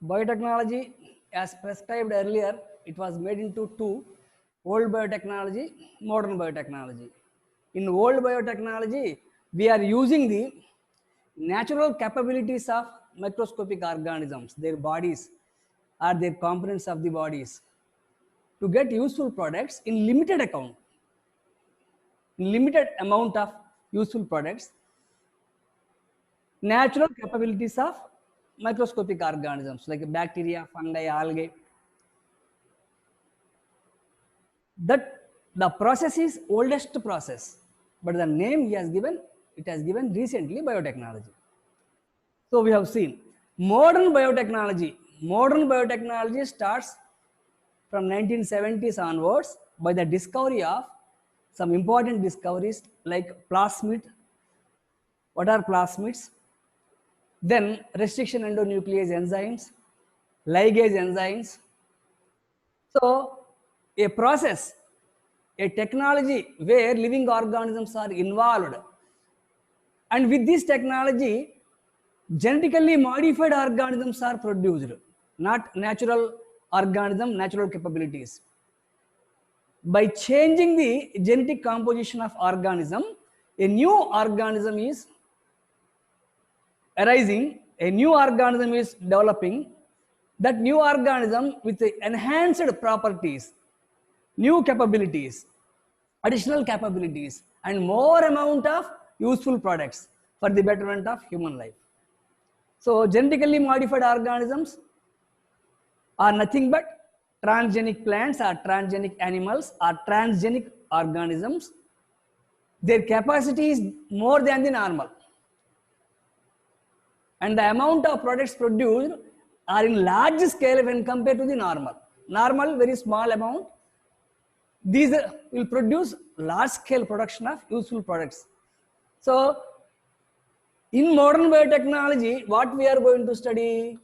Biotechnology, as prescribed earlier, it was made into two: old biotechnology, modern biotechnology. In old biotechnology, we are using the natural capabilities of microscopic organisms, their bodies or their components of the bodies, to get useful products in limited amount of useful products, natural capabilities of microscopic organisms like bacteria, fungi, algae. That the process is oldest process, but the name he has given, it has given recently biotechnology. So we have seen modern biotechnology. Modern biotechnology starts from 1970s onwards by the discovery of some important discoveries like plasmid. What are plasmids? Then restriction endonuclease enzymes, ligase enzymes. So a process, a technology where living organisms are involved, and with this technology genetically modified organisms are produced, not natural organism, natural capabilities. By changing the genetic composition of organism, a new organism is arising, a new organism is developing. That new organism with enhanced properties, new capabilities, additional capabilities, and more amount of useful products for the betterment of human life. So genetically modified organisms are nothing but transgenic plants or transgenic animals or transgenic organisms. Their capacity is more than the normal, and the amount of products produced are in large scale when compared to the normal very small amount. These will produce large scale production of useful products. So in modern biotechnology, what we are going to study?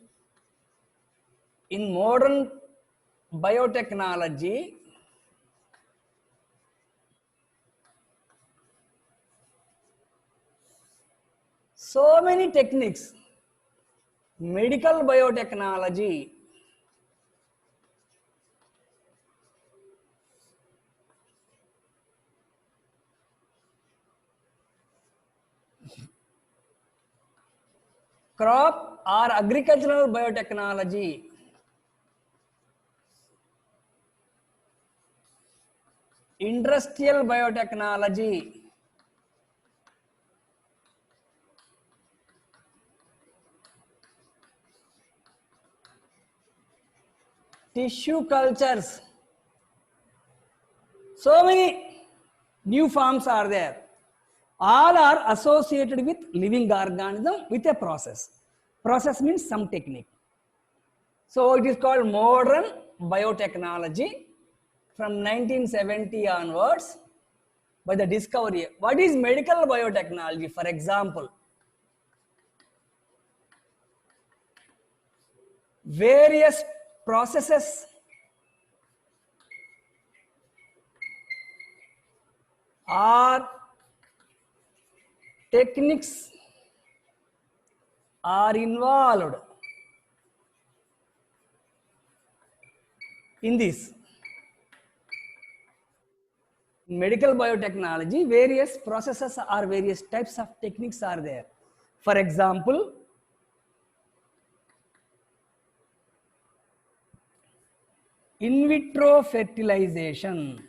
In modern biotechnology, so many techniques. Medical biotechnology, crop or agricultural biotechnology, industrial biotechnology, tissue cultures. So many new forms are there. All are associated with living organism with a process. Process means some technique. So it is called modern biotechnology from 1970 onwards by the discovery. What is medical biotechnology? For example, various processes or techniques are involved in this. In medical biotechnology, various processes or various types of techniques are there. For example, in vitro fertilization,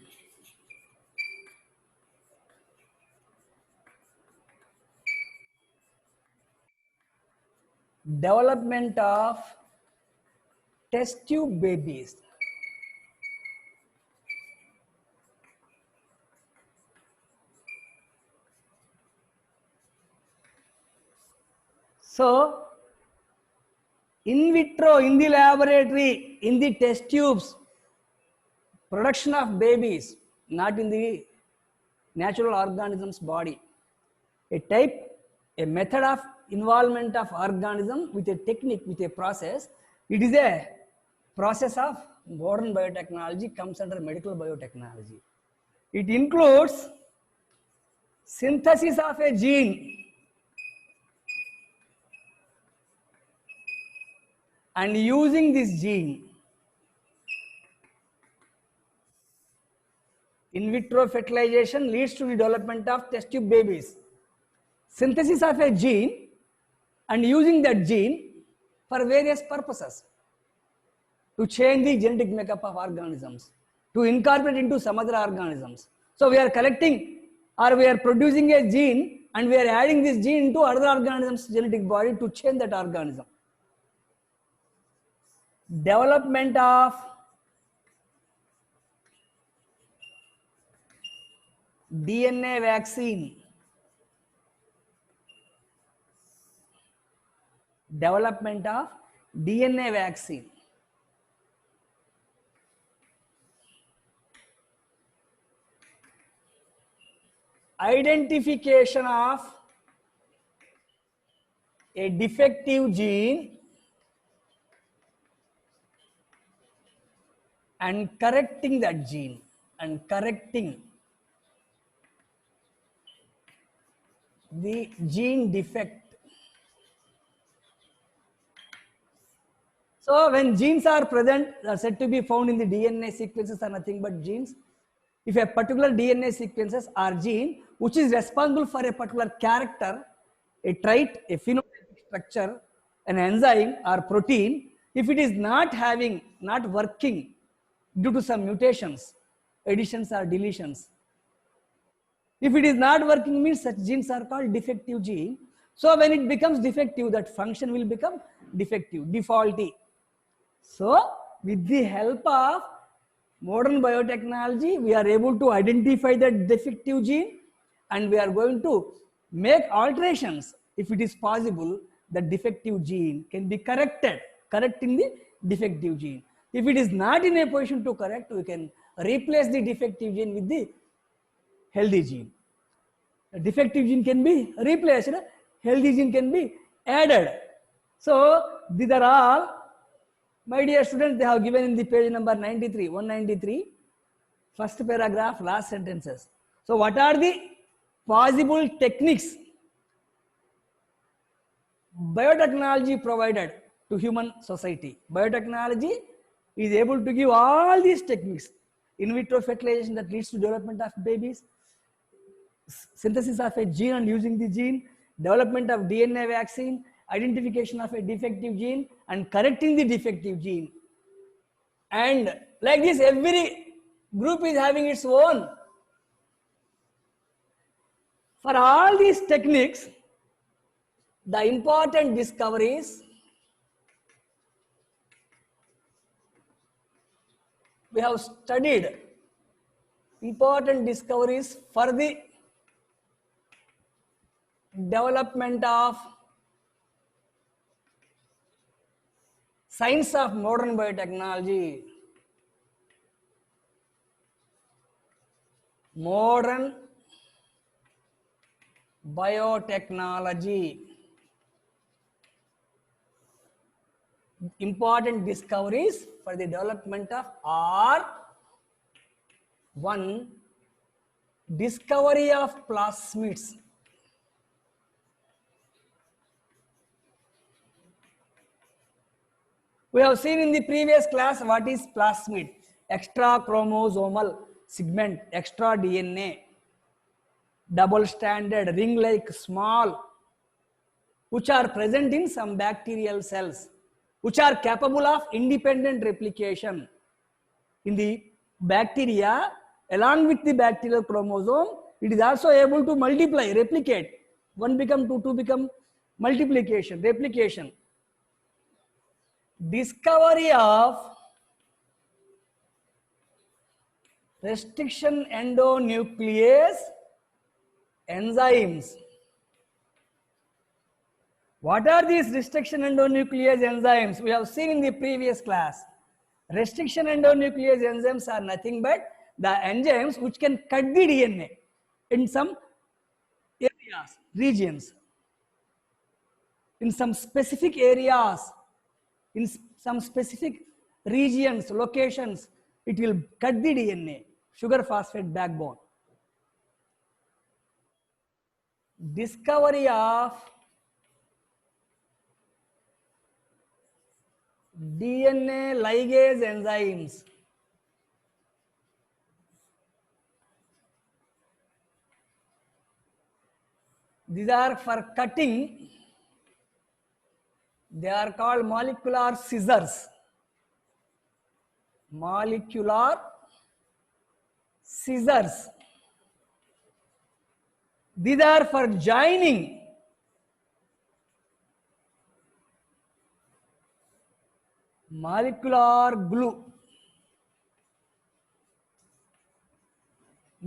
development of test tube babies, so in vitro, in the laboratory, in the test tubes, production of babies, not in the natural organism's body. A method of involvement of organism with a technique, with a process. It is a process of modern biotechnology, comes under medical biotechnology. It includes synthesis of a gene, and using this gene, in vitro fertilization leads to the development of test tube babies. Synthesis of a gene and using that gene for various purposes, to change the genetic makeup of organisms, to incorporate into some other organisms. So we are collecting or we are producing a gene and we are adding this gene into other organisms' genetic body to change that organism. Development of DNA vaccine. Development of DNA vaccine. Identification of a defective gene and correcting that gene and correcting the gene defect. So when genes are present, are said to be found in the DNA sequences are nothing but genes. If a particular DNA sequences or gene which is responsible for a particular character, a trait, a phenotypic structure, an enzyme or protein, if it is not working due to some mutations, additions or deletions, if it is not working means such genes are called defective gene. So when it becomes defective, that function will become defective, defaulty. So with the help of modern biotechnology, we are able to identify that defective gene and we are going to make alterations. If it is possible, the defective gene can be corrected, correcting the defective gene. If it is not in a position to correct, we can replace the defective gene with the healthy gene. The defective gene can be replaced, healthy gene can be added. So these are all, my dear students, they have given in the page number 93, 193, first paragraph, last sentences. So what are the possible techniques biotechnology provided to human society? Biotechnology is able to give all these techniques: in vitro fertilization that leads to development of babies, synthesis of a gene and using the gene, development of DNA vaccine, identification of a defective gene and correcting the defective gene. And like this, every group is having its own. For all these techniques, the important discoveries, we have studied important discoveries for the development of science of modern biotechnology. Modern biotechnology. Important discoveries for the development of R1, discovery of plasmids. We have seen in the previous class what is plasmid: extra chromosomal segment, extra DNA, double stranded, ring like small, which are present in some bacterial cells, which are capable of independent replication. In the bacteria, along with the bacterial chromosome, it is also able to multiply, replicate. One become two, two become multiplication, replication. Discovery of restriction endonuclease enzymes. What are these restriction endonuclease enzymes? We have seen in the previous class. Restriction endonuclease enzymes are nothing but the enzymes which can cut the DNA in some areas, regions, in some specific areas, in some specific regions, locations, it will cut the DNA, sugar phosphate backbone. Discovery of DNA ligase enzymes. These are for cutting. They are called molecular scissors. Molecular scissors. These are for joining molecular glue,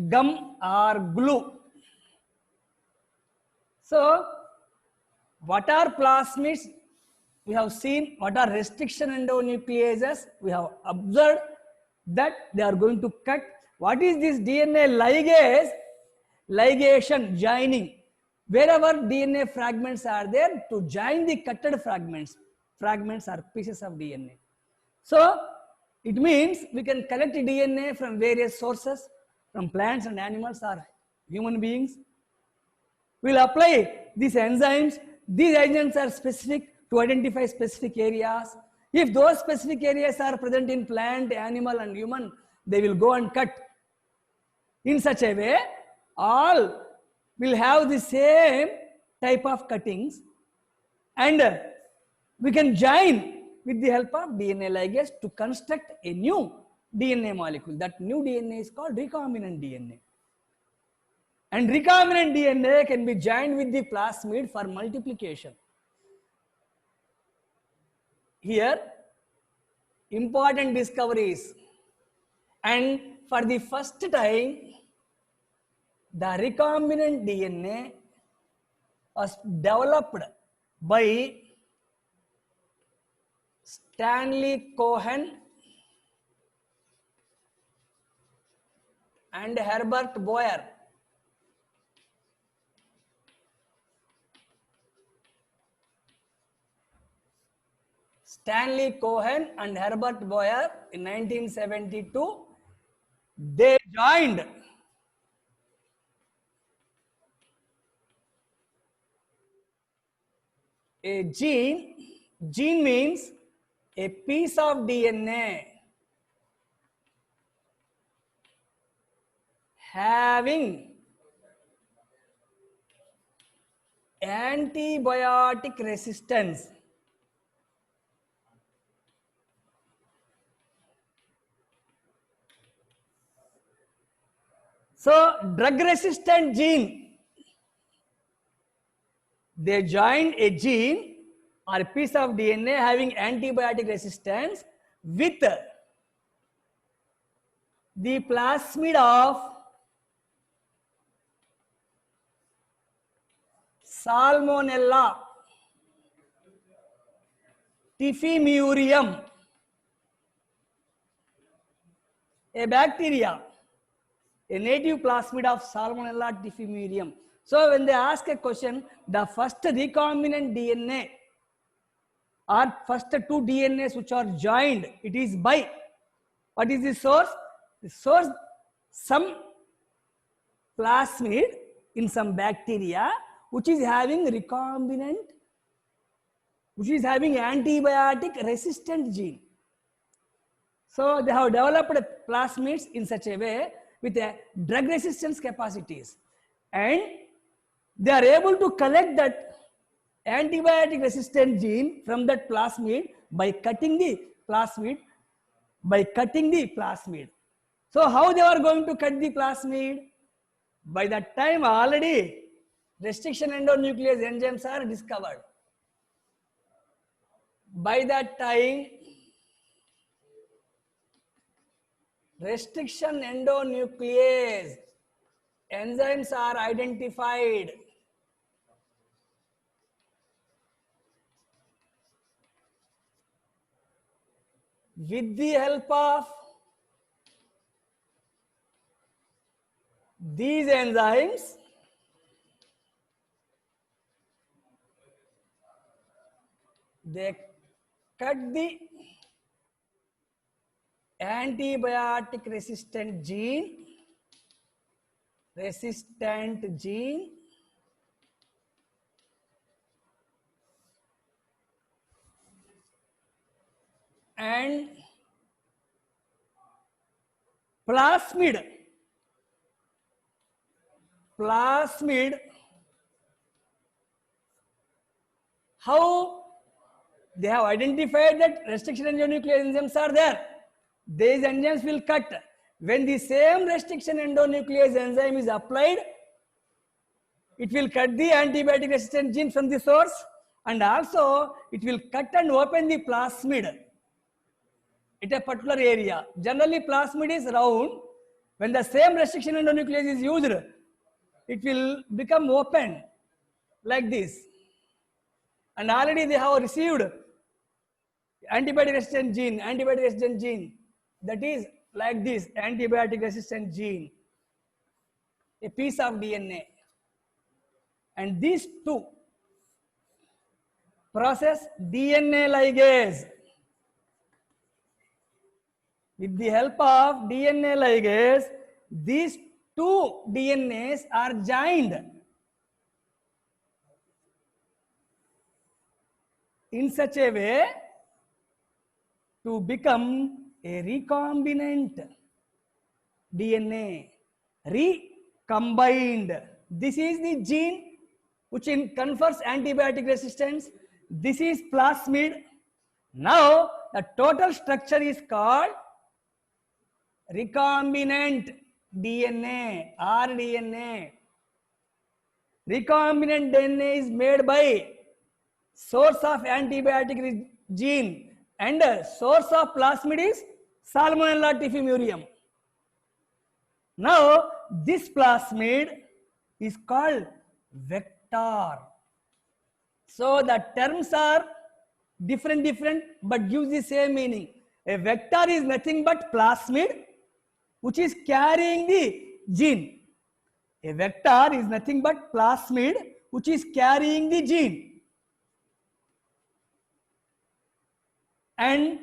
gum or glue. So, what are plasmids? We have seen what are restriction endonucleases. We have observed that they are going to cut. What is this DNA ligase? Ligation, joining. Wherever DNA fragments are there, to join the cutted fragments. Fragments are pieces of DNA. So, it means we can collect DNA from various sources, from plants and animals or human beings. We will apply these enzymes. These agents are specific to identify specific areas. If those specific areas are present in plant, animal and human, they will go and cut. In such a way, all will have the same type of cuttings, and we can join with the help of DNA ligase to construct a new DNA molecule. That new DNA is called recombinant DNA. And recombinant DNA can be joined with the plasmid for multiplication. Here, important discoveries. And for the first time, the recombinant DNA was developed by Stanley Cohen and Herbert Boyer. Stanley Cohen and Herbert Boyer in 1972, they joined a gene. Gene means a piece of DNA having antibiotic resistance. So, drug resistant gene, they joined a gene or a piece of DNA having antibiotic resistance with the plasmid of Salmonella typhimurium, a bacteria, a native plasmid of Salmonella typhimurium. So when they ask a question, the first recombinant DNA or first two DNAs which are joined, it is by, what is the source? The source, some plasmid in some bacteria which is having recombinant, which is having antibiotic resistant gene. So they have developed plasmids in such a way with a drug resistance capacities, and they are able to collect that antibiotic resistant gene from that plasmid by cutting the plasmid, So how they are going to cut the plasmid? By that time already restriction endonuclease enzymes are discovered. By that time restriction endonuclease enzymes are identified. With the help of these enzymes, they cut the antibiotic resistant gene, and plasmid. How they have identified that restriction endonuclease enzymes are there. These enzymes will cut. When the same restriction endonuclease enzyme is applied, it will cut the antibiotic resistant gene from the source, and also it will cut and open the plasmid at a particular area. Generally, plasmid is round. When the same restriction endonuclease is used, it will become open like this. And already they have received antibiotic resistant gene, that is like this, antibiotic resistant gene, a piece of DNA. And these two process DNA ligase. With the help of DNA ligase, these two DNAs are joined in such a way to become a recombinant DNA, recombined. This is the gene which confers antibiotic resistance. This is plasmid. Now the total structure is called recombinant DNA, rDNA. Recombinant DNA is made by source of antibiotic gene, and source of plasmid is Salmonella typhimurium. Now this plasmid is called vector. So the terms are different but gives the same meaning. A vector is nothing but plasmid which is carrying the gene. A vector is nothing but plasmid which is carrying the gene. And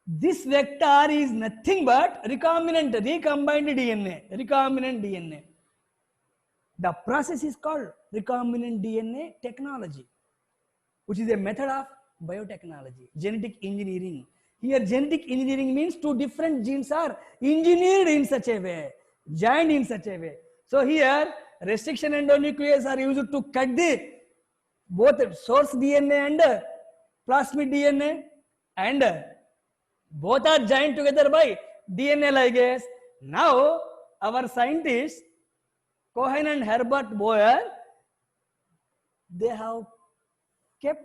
this vector is nothing but recombinant DNA. The process is called recombinant DNA technology, which is a method of biotechnology, genetic engineering. Here genetic engineering means two different genes are engineered in such a way, joined in such a way. So here restriction endonuclease are used to cut the both source DNA and plasmid DNA, and both are joined together by DNA ligase. Now our scientists Cohen and Herbert Boyer, they have kept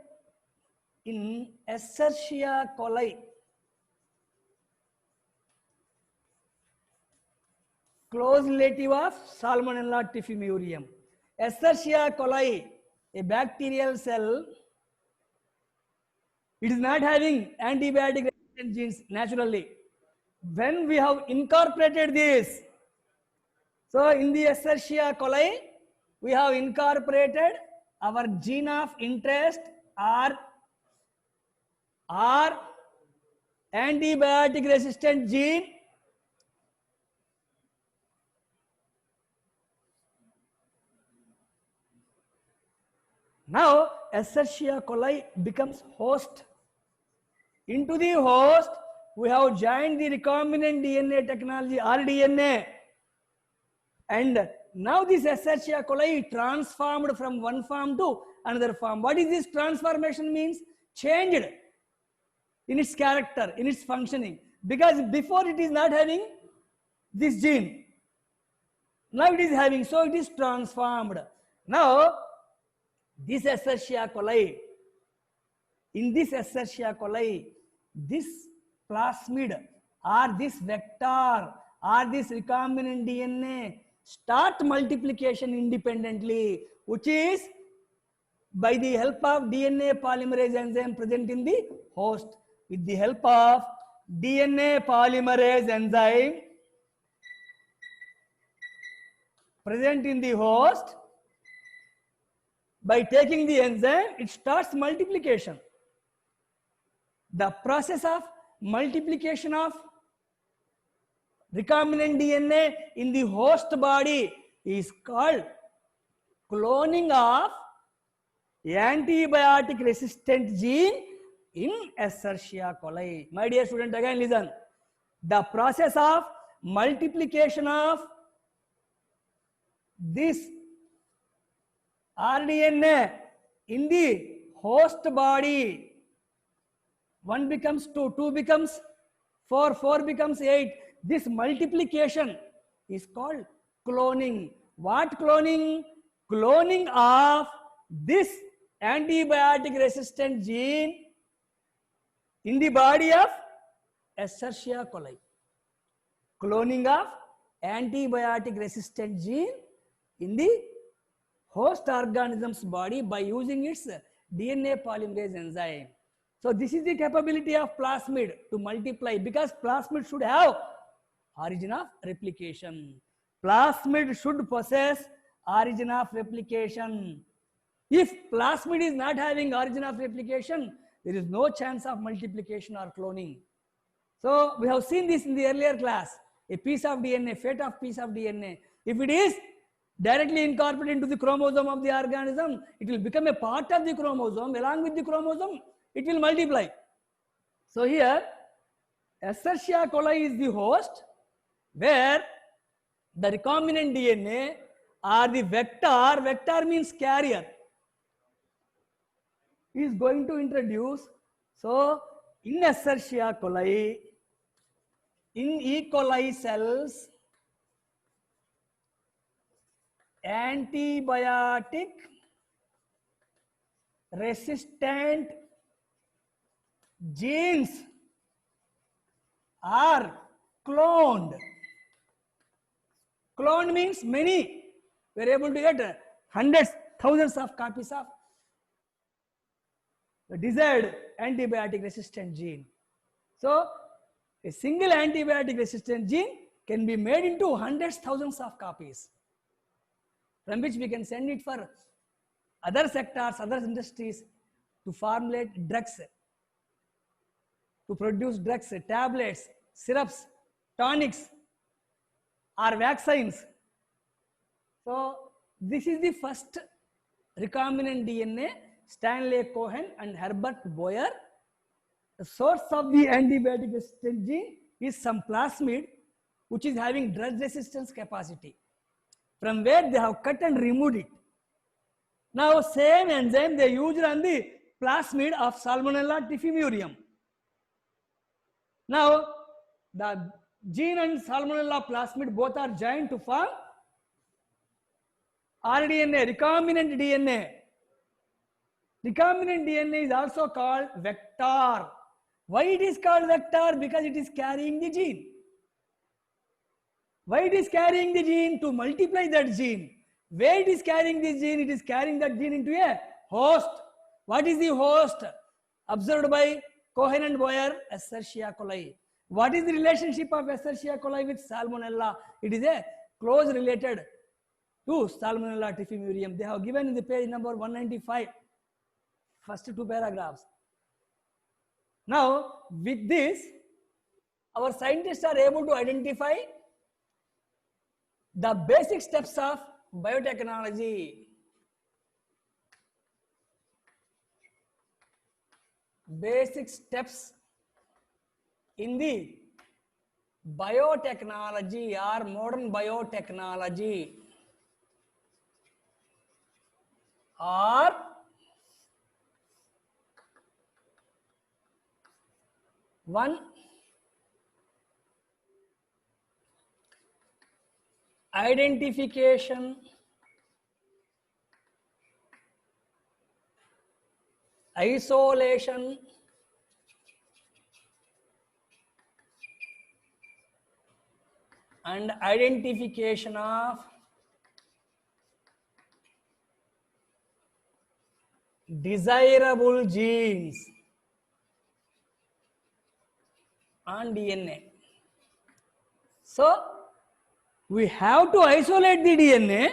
in Escherichia coli close relative of Salmonella typhimurium. Escherichia coli, a bacterial cell, it is not having antibiotic resistant genes naturally. When we have incorporated this, so in the Escherichia coli, we have incorporated our gene of interest or antibiotic resistant gene. Now Escherichia coli becomes host. Into the host, we have joined the recombinant DNA technology, rDNA. And now this Escherichia coli transformed from one form to another form. What is this transformation means? Changed in its character, in its functioning. Because before it is not having this gene. Now it is having, so it is transformed. Now this Escherichia coli, in this Escherichia coli, this plasmid or this vector or this recombinant DNA start multiplication independently, which is by the help of DNA polymerase enzyme present in the host. With the help of DNA polymerase enzyme present in the host, by taking the enzyme, it starts multiplication. The process of multiplication of recombinant DNA in the host body is called cloning of antibiotic resistant gene in Escherichia coli. My dear student, again listen. The process of multiplication of this rDNA in the host body, 1 becomes 2, 2 becomes 4, 4 becomes 8. This multiplication is called cloning. What cloning? Cloning of this antibiotic resistant gene in the body of Escherichia coli. Cloning of antibiotic resistant gene in the host organism's body by using its DNA polymerase enzyme. So this is the capability of plasmid to multiply, because plasmid should have origin of replication. Plasmid should possess origin of replication. If plasmid is not having origin of replication, there is no chance of multiplication or cloning. So we have seen this in the earlier class. A piece of DNA, fate of piece of DNA, if it is directly incorporated into the chromosome of the organism, it will become a part of the chromosome. Along with the chromosome, it will multiply. So here, Escherichia coli is the host, where the recombinant DNA or the vector means carrier, is going to introduce. So in Escherichia coli, in E. coli cells, antibiotic resistant genes are cloned. Cloned means many. We are able to get hundreds, thousands of copies of the desired antibiotic resistant gene. So a single antibiotic resistant gene can be made into hundreds, thousands of copies, from which we can send it for other sectors, other industries to formulate drugs, to produce drugs, tablets, syrups, tonics, or vaccines. So this is the first recombinant DNA, Stanley Cohen and Herbert Boyer. The source of the antibiotic resistant gene is some plasmid which is having drug resistance capacity, from where they have cut and removed it. Now same enzyme they used on the plasmid of Salmonella typhimurium. Now the gene and Salmonella plasmid both are joined to form rDNA, recombinant DNA. Recombinant DNA is also called vector. Why it is called vector? Because it is carrying the gene. Why it is carrying the gene? To multiply that gene. Where it is carrying this gene? It is carrying that gene into a host. What is the host? Observed by Cohen and Boyer, Escherichia coli. What is the relationship of Escherichia coli with Salmonella? It is a close related to Salmonella typhimurium. They have given in the page number 195, first two paragraphs. Now, with this, our scientists are able to identify the basic steps of biotechnology. Basic steps in the biotechnology or modern biotechnology are one, identification, isolation, and identification of desirable genes on DNA. So we have to isolate the DNA.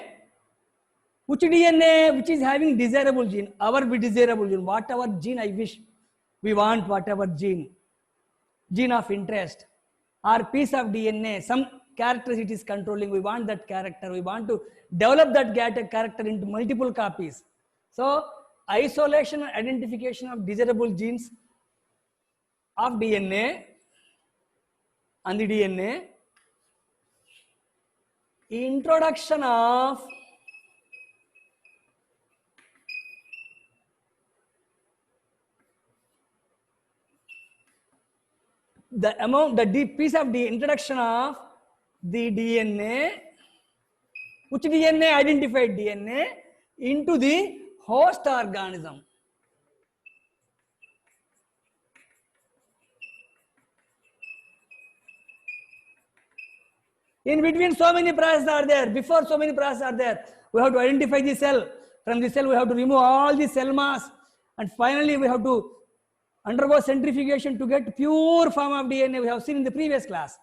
Which DNA? Which is having desirable gene, our desirable gene, whatever gene I wish, we want whatever gene of interest, or piece of DNA, some characters it is controlling, we want that character, we want to develop that character into multiple copies. So isolation and identification of desirable genes of DNA and the DNA, introduction of the piece of the introduction of the DNA, which DNA? Identified DNA into the host organism. In between, so many processes are there. Before, so many processes are there. We have to identify the cell. From the cell, we have to remove all the cell mass. And finally, we have to undergo centrifugation to get pure form of DNA. We have seen in the previous class.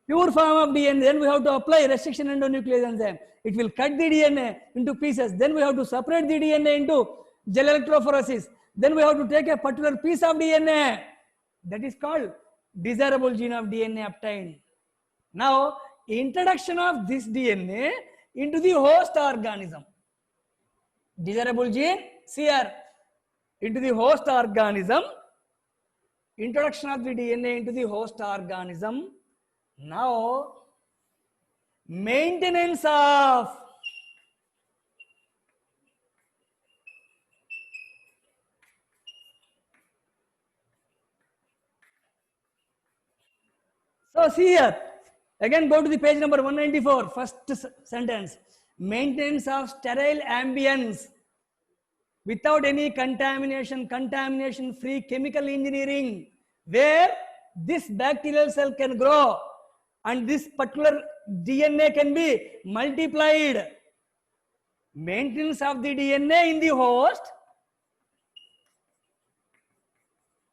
Pure form of DNA. Then we have to apply restriction endonuclease enzyme. It will cut the DNA into pieces. Then we have to separate the DNA into gel electrophoresis. Then we have to take a particular piece of DNA. That is called desirable gene of DNA obtained. Now, introduction of this DNA into the host organism. Desirable gene, CR, into the host organism. Introduction of the DNA into the host organism. Now, maintenance of so see here. Again, go to the page number 194, first sentence. Maintenance of sterile ambience without any contamination, contamination-free chemical engineering, where this bacterial cell can grow and this particular DNA can be multiplied. Maintenance of the DNA in the host.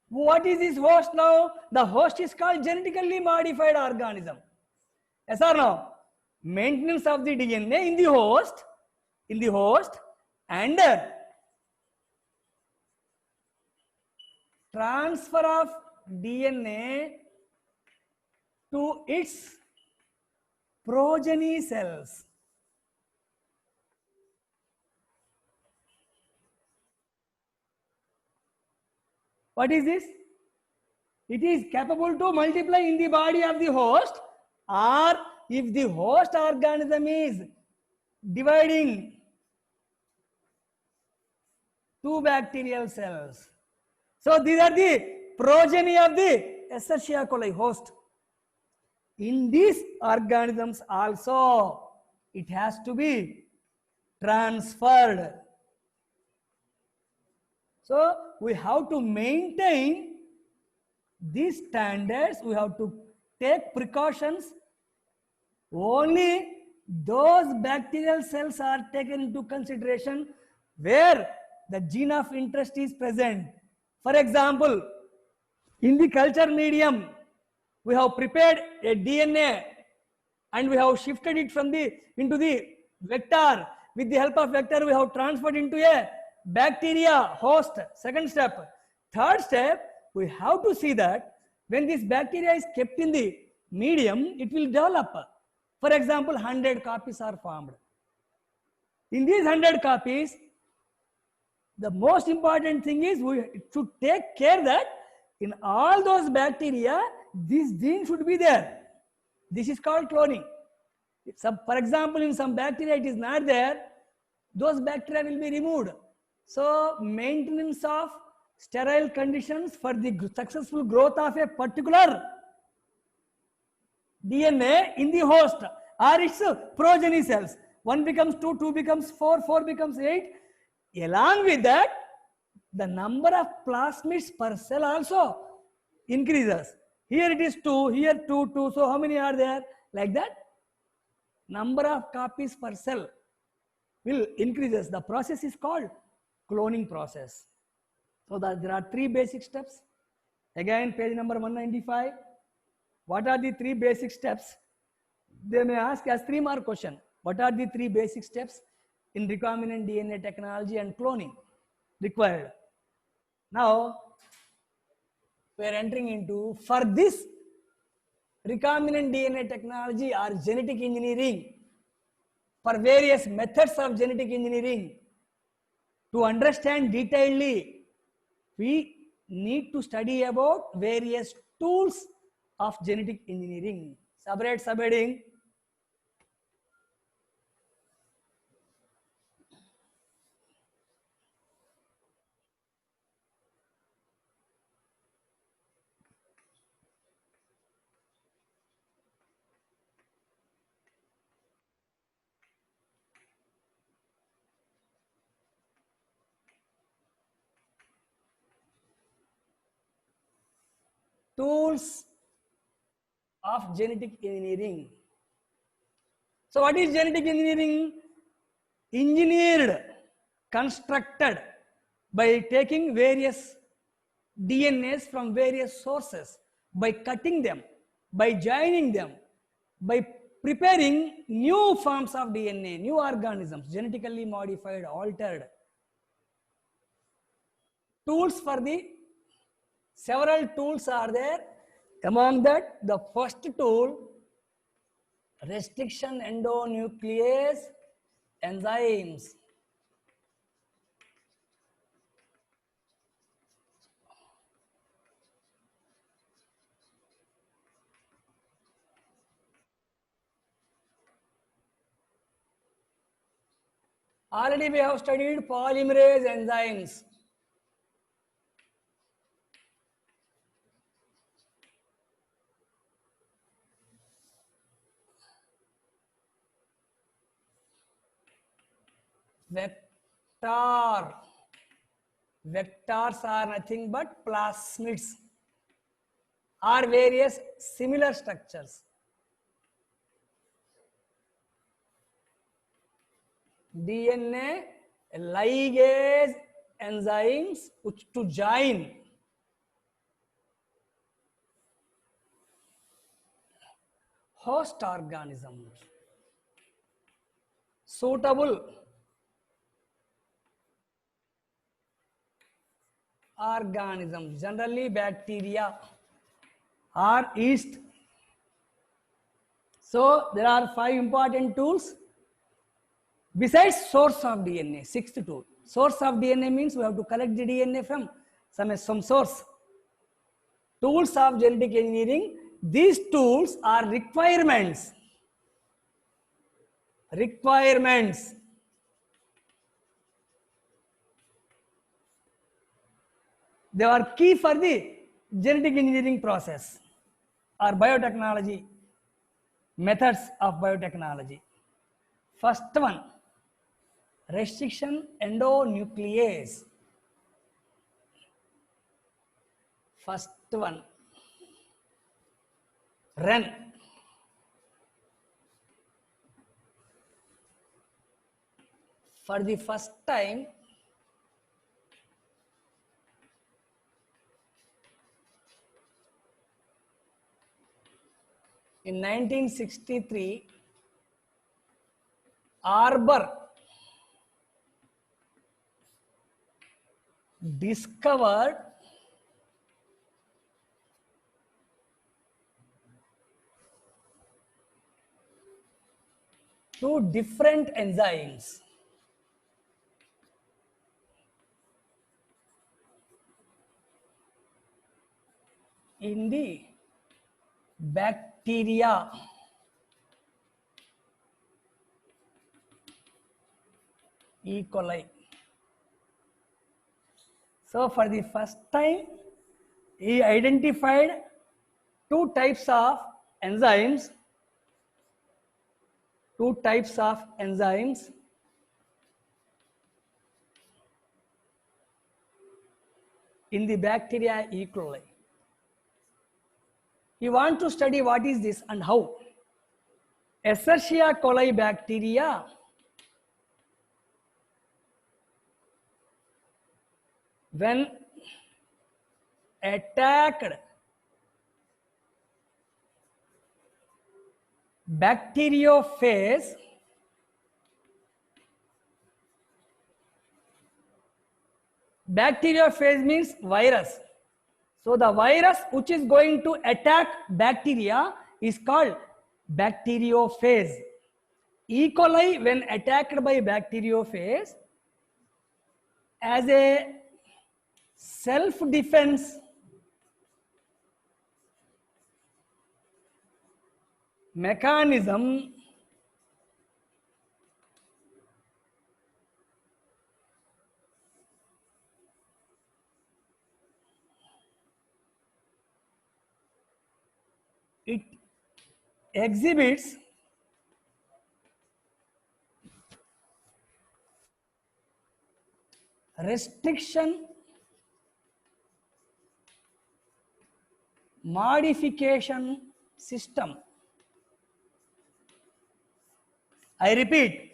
What is this host now? The host is called genetically modified organism. Yes or no? Maintenance of the DNA in the host, and transfer of DNA to its progeny cells. What is this? It is capable to multiply in the body of the host, or if the host organism is dividing two bacterial cells. So these are the progeny of the Escherichia coli host. In these organisms also, it has to be transferred. So we have to maintain these standards. We have to take precautions. Only those bacterial cells are taken into consideration where the gene of interest is present. For example, in the culture medium, we have prepared a DNA and we have shifted it into the vector. With the help of vector, we have transferred into a bacteria host. Second step. Third step, we have to see that when this bacteria is kept in the medium, it will develop. For example, 100 copies are formed. In these 100 copies, the most important thing is we should take care that in all those bacteria, this gene should be there. This is called cloning. For example, in some bacteria it is not there, those bacteria will be removed. So, maintenance of sterile conditions for the successful growth of a particular DNA in the host or its progeny cells. 1 becomes 2, 2 becomes 4, 4 becomes 8. Along with that, the number of plasmids per cell also increases. Here it is 2, here 2, 2. So how many are there? Like that, number of copies per cell will increases. The process is called cloning process. So that there are 3 basic steps. Again, page number 195. What are the 3 basic steps? They may ask as 3 mark question. What are the 3 basic steps in recombinant DNA technology and cloning required? Now, we are entering into, for this recombinant DNA technology or genetic engineering, for various methods of genetic engineering, to understand detailedly, we need to study about various tools of genetic engineering. Separate subheading. Tools of genetic engineering. So what is genetic engineering? Engineered, constructed by taking various DNAs from various sources, by cutting them, by joining them, by preparing new forms of DNA, new organisms, genetically modified, altered. Tools for the several tools are there. Among that, the first tool, restriction endonuclease enzymes. Already we have studied polymerase enzymes. Vector. Vectors are nothing but plasmids or various similar structures. DNA ligase enzymes which to join host organisms. Suitable organisms, generally bacteria or yeast. So there are 5 important tools besides source of DNA. Sixth tool, source of DNA means we have to collect the DNA from some source. Tools of genetic engineering, these tools are requirements. They are key for the genetic engineering process or biotechnology, methods of biotechnology. First one, restriction endonuclease. First one, REN. For the first time, in 1963, Arbor discovered two different enzymes. In the bacteria, E. coli. So for the first time, he identified two types of enzymes, in the bacteria E. coli. You want to study what is this and how. Escherichia coli bacteria when attacked bacteriophage, bacteriophage means virus. So the virus which is going to attack bacteria is called bacteriophage. E. coli when attacked by bacteriophage, as a self-defense mechanism it exhibits restriction modification system. I repeat,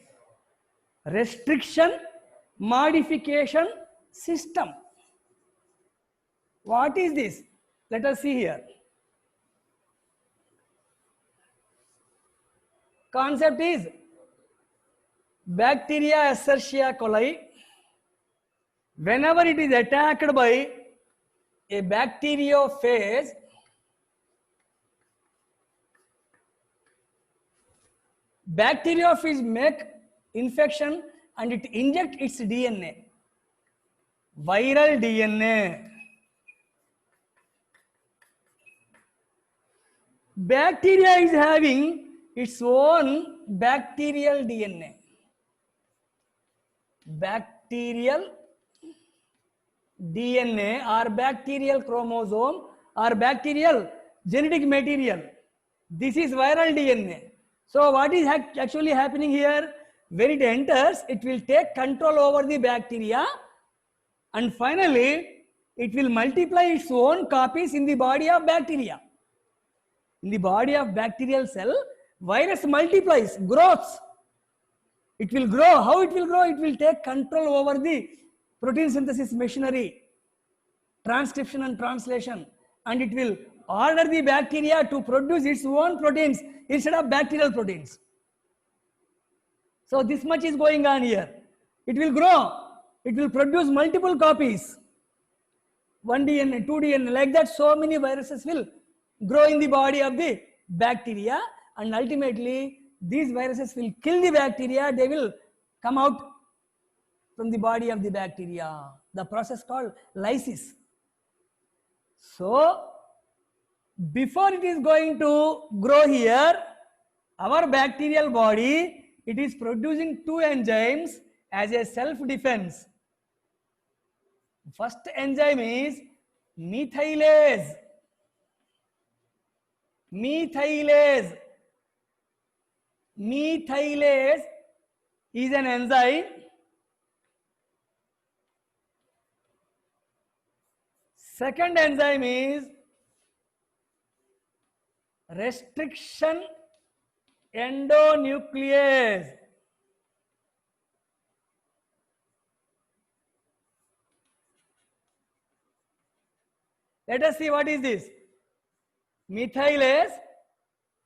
restriction modification system. What is this? Let us see here. Concept is bacteria Escherichia coli. Whenever it is attacked by a bacteriophage, bacteriophage make infection and it inject its DNA, viral DNA. Bacteria is having its own bacterial DNA. Bacterial DNA or bacterial chromosome or bacterial genetic material. This is viral DNA. So what is actually happening here? When it enters, it will take control over the bacteria and finally it will multiply its own copies in the body of bacteria. In the body of bacterial cell, virus multiplies, grows. It will grow. How it will grow? It will take control over the protein synthesis machinery, transcription and translation, and it will order the bacteria to produce its own proteins instead of bacterial proteins. So this much is going on here. It will grow. It will produce multiple copies. 1 DNA, 2 DNA, like that so many viruses will grow in the body of the bacteria, and ultimately these viruses will kill the bacteria. They will come out from the body of the bacteria. The process called lysis. So before it is going to grow here, our bacterial body, it is producing two enzymes as a self-defense. First enzyme is methylase. Methylase. Methylase is an enzyme. Second enzyme is restriction endonuclease. Let us see what is this. Methylase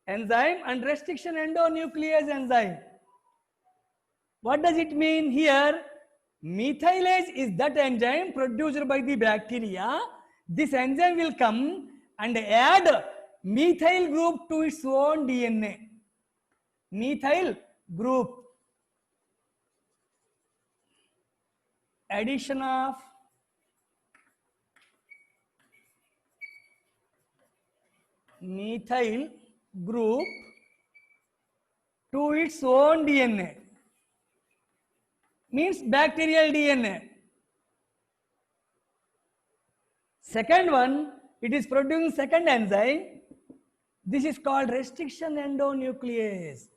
enzyme and restriction endonuclease enzyme. What does it mean here? Methylase is that enzyme produced by the bacteria. This enzyme will come and add methyl group to its own DNA. Methyl group. Addition of methyl group to its own DNA means bacterial DNA. Second one, it is producing second enzyme. This is called restriction endonuclease.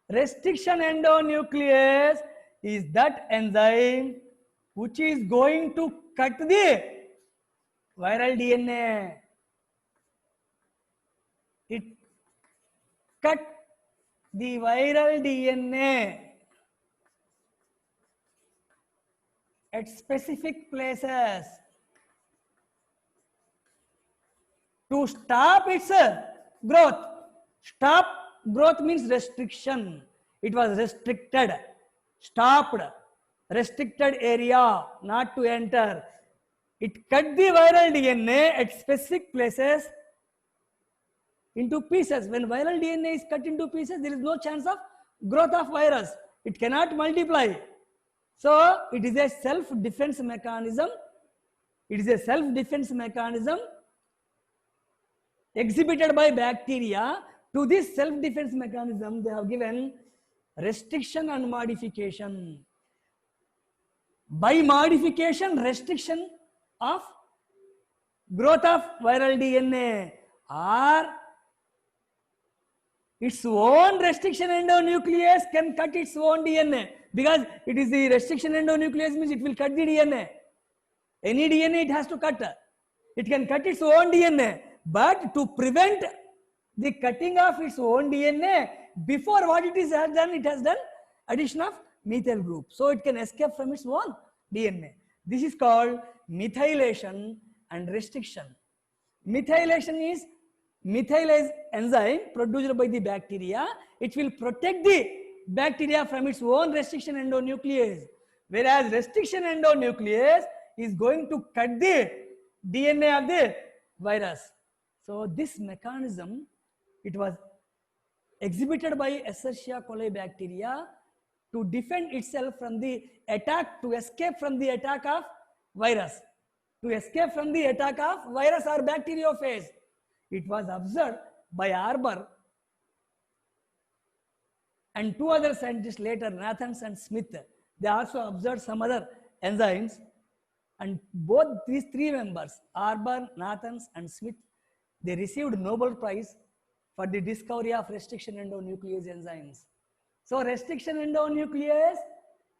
Restriction endonuclease is that enzyme which is going to cut the viral DNA. It cut the viral DNA at specific places to stop its growth. Stop growth means restriction. It was restricted, stopped, restricted area, not to enter. It cut the viral DNA at specific places into pieces. When viral DNA is cut into pieces, there is no chance of growth of virus. It cannot multiply. So it is a self-defense mechanism It is a self-defense mechanism exhibited by bacteria. To this self-defense mechanism, they have given restriction and modification. By modification, restriction of growth of viral DNA, or its own restriction endonuclease can cut its own DNA, because it is the restriction endonuclease means it will cut the DNA. Any DNA it has to cut. It can cut its own DNA, but to prevent the cutting of its own DNA, before what it has done addition of methyl group. So it can escape from its own DNA. This is called methylation and restriction. Methylation is methylase enzyme produced by the bacteria. It will protect the bacteria from its own restriction endonuclease, whereas restriction endonuclease is going to cut the DNA of the virus. So this mechanism, it was exhibited by Escherichia coli bacteria to defend itself from the attack, to escape from the attack of virus, to escape from the attack of virus or bacteriophage. It was observed by Arbour and two other scientists later, Nathans and Smith. They also observed some other enzymes, and both these three members, Arbour, Nathans and Smith, they received Nobel Prize for the discovery of restriction endonuclease enzymes. So restriction endonuclease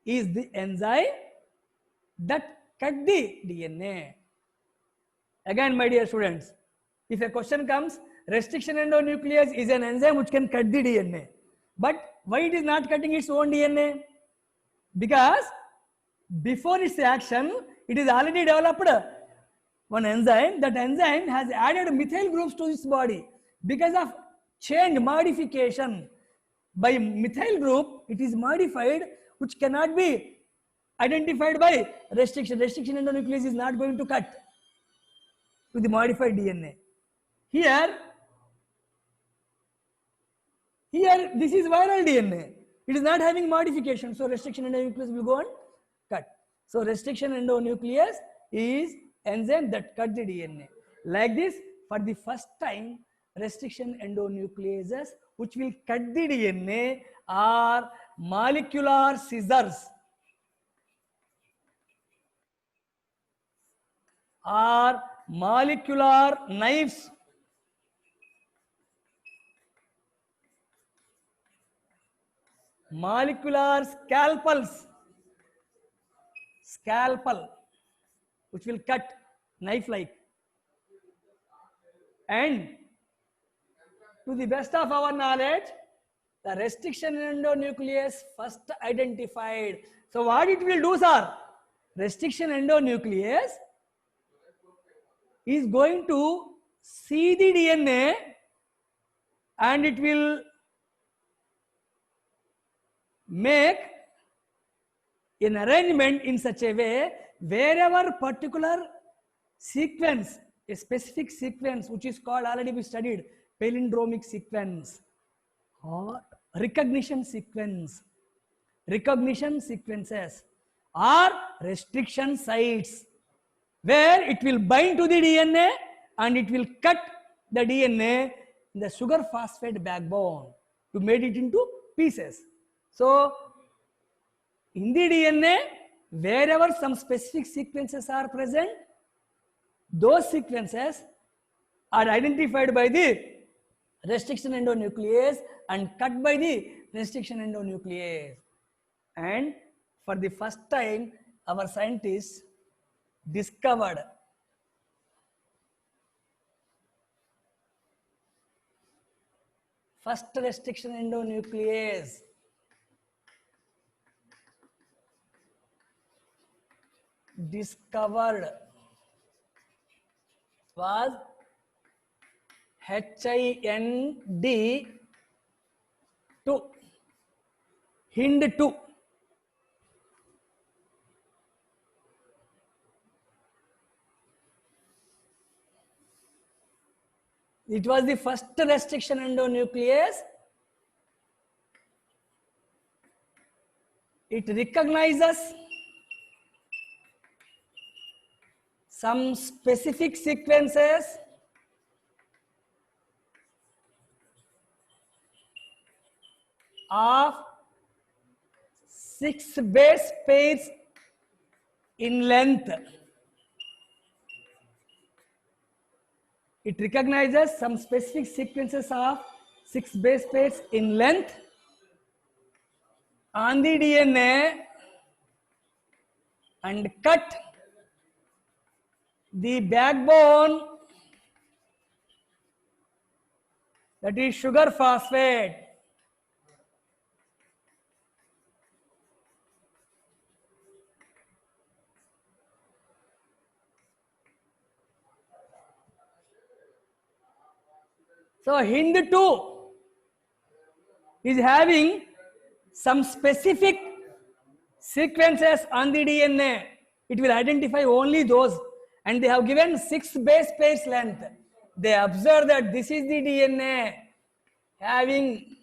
is the enzyme that cut the DNA. Again, my dear students, if a question comes, restriction endonuclease is an enzyme which can cut the DNA. But why it is not cutting its own DNA? Because before its action, it is already developed one enzyme. That enzyme has added methyl groups to its body. Because of change, modification, by methyl group, it is modified, which cannot be identified by restriction. Restriction endonuclease is not going to cut to the modified DNA. Here this is viral DNA. It is not having modification, so restriction endonuclease will go and cut. So restriction endonuclease is enzyme that cut the DNA. Like this, for the first time, restriction endonucleases which will cut the DNA are molecular scissors, or molecular knives, molecular scalpels, scalpel which will cut knife like. And to the best of our knowledge, the restriction endonuclease first identified. So what it will do, sir? Restriction endonuclease is going to see the DNA and it will make an arrangement in such a way wherever particular sequence, a specific sequence which is called, already we studied, palindromic sequence or recognition sequences are restriction sites where it will bind to the DNA and it will cut the DNA in the sugar phosphate backbone to make it into pieces. So in the DNA, wherever some specific sequences are present, those sequences are identified by the restriction endonuclease and cut by the restriction endonuclease. And for the first time, our scientists discovered first restriction endonuclease discovered was HIND2, HIND2. It was the first restriction endonuclease. It recognizes some specific sequences of 6 base pairs in length. It recognizes some specific sequences of 6 base pairs in length on the DNA and cut the backbone, that is sugar phosphate. So HIND2 is having some specific sequences on the DNA. It will identify only those, and they have given 6 base pairs length. They observe that this is the DNA having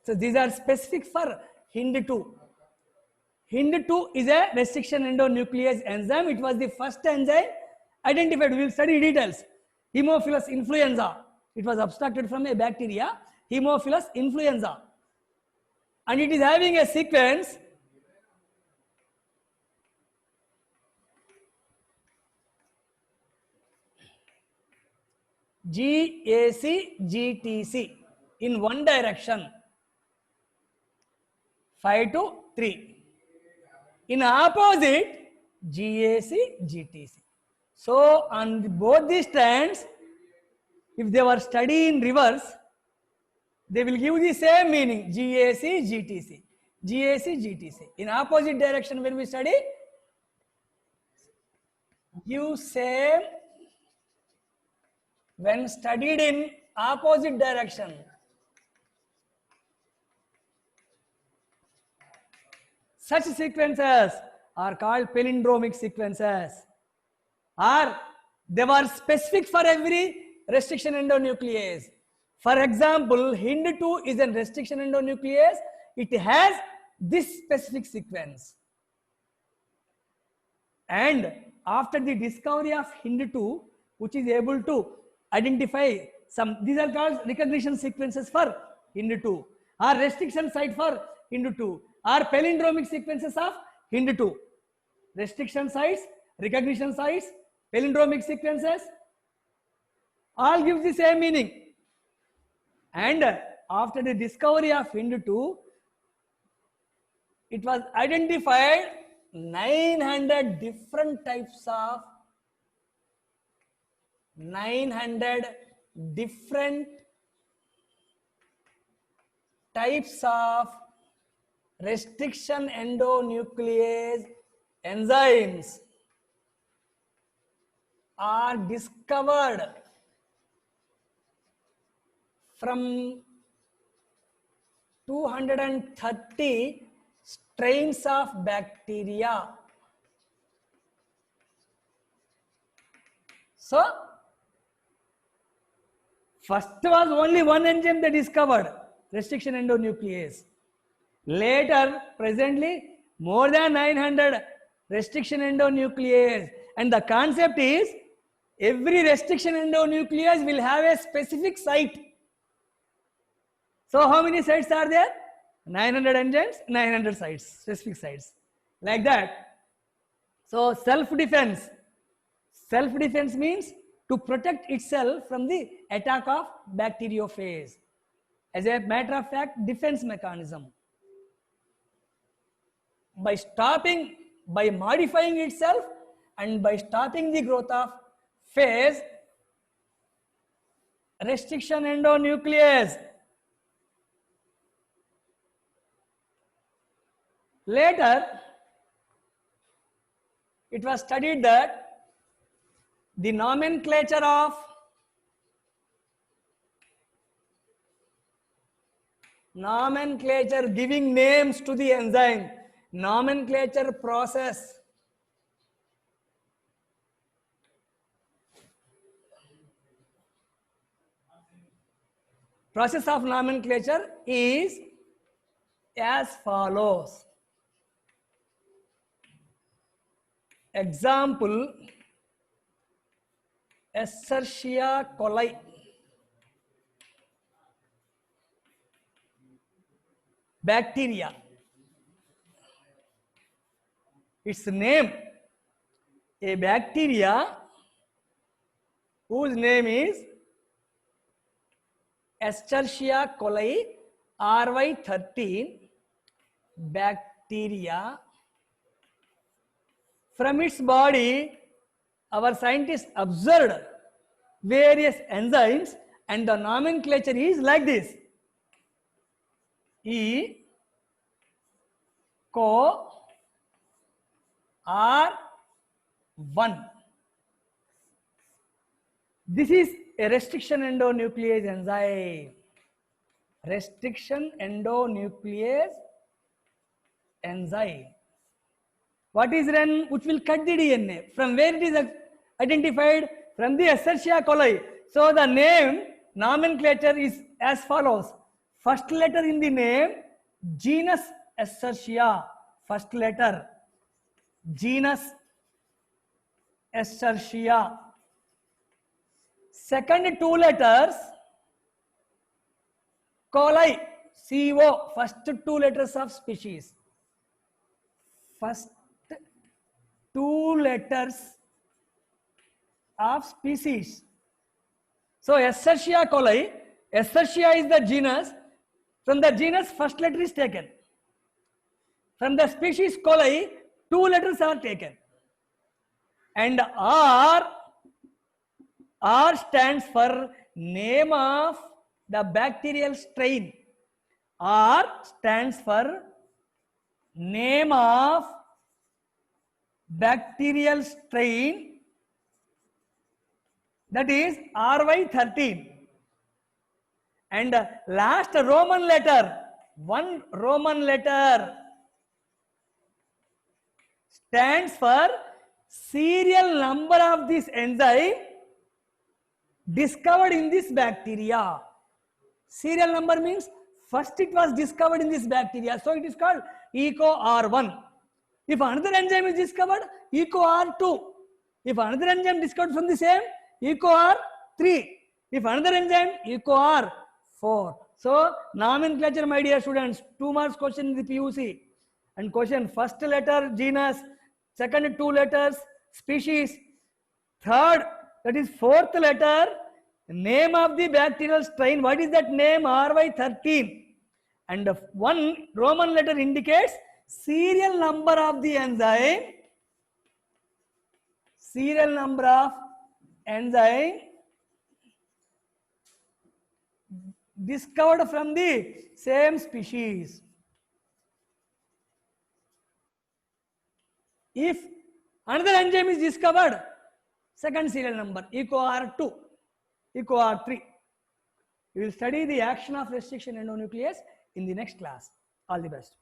so these are specific for HIND2. HIND2 is a restriction endonuclease enzyme. It was the first enzyme identified. We will study details. Haemophilus influenza. It was abstracted from a bacteria, Haemophilus influenza. And it is having a sequence GAC GTC in one direction, 5 to 3. In opposite, GAC GTC. So on both these strands, if they were studied in reverse, they will give the same meaning, GAC GTC, GAC GTC. In opposite direction, when we study, give same when studied in opposite direction. Such sequences are called palindromic sequences, or they were specific for every restriction endonuclease. For example, HIND2 is a restriction endonuclease. It has this specific sequence. And after the discovery of HIND2, which is able to identify some, these are called recognition sequences for HIND2, or restriction site for HIND2, or palindromic sequences of HIND2. Restriction sites, recognition sites, palindromic sequences, all give the same meaning. And after the discovery of HIND2, it was identified 900 different types of restriction endonuclease enzymes are discovered from 230 strains of bacteria. So, first was only one enzyme they discovered, restriction endonuclease. Later, presently, more than 900 restriction endonuclease. And the concept is, every restriction endonuclease will have a specific site. So how many sites are there? 900 enzymes, 900 sites, specific sites. Like that. So self-defense. Self-defense means to protect itself from the attack of bacteriophage. As a matter of fact, defense mechanism. By stopping, by modifying itself and by stopping the growth of phase, restriction endonuclease. Later, it was studied that the nomenclature giving names to the enzyme, nomenclature process, of nomenclature is as follows. Example, Escherichia coli. Bacteria. Its name, a bacteria whose name is Escherichia coli RY13 bacteria. From its body, our scientists observed various enzymes, and the nomenclature is like this: E, Co, R1. This is a restriction endonuclease enzyme. Restriction endonuclease enzyme. What is run? Which will cut the DNA. From where it is identified? From the Escherichia coli. So the name nomenclature is as follows. First letter in the name, genus Escherichia. First letter, genus Escherichia. Second two letters, coli, CO. First two letters of species. First two letters of species. So Escherichia coli, Escherichia is the genus. From the genus, first letter is taken. From the species coli, two letters are taken. And R stands for name of the bacterial strain. R stands for name of bacterial strain, that is RY13. And last Roman letter, one Roman letter stands for serial number of this enzyme discovered in this bacteria. Serial number means first it was discovered in this bacteria, so it is called EcoR1. If another enzyme is discovered, EcoR2. If another enzyme discovered from the same, EcoR3. If another enzyme, EcoR4. So nomenclature, my dear students, 2 marks question in the PUC. And question, first letter genus, second two letters species, third, that is fourth letter, name of the bacterial strain. What is that name? RY13. And one Roman letter indicates serial number of the enzyme. Serial number of enzyme discovered from the same species. If another enzyme is discovered, second serial number, EcoR2, EcoR3. We will study the action of restriction endonuclease in the next class. All the best.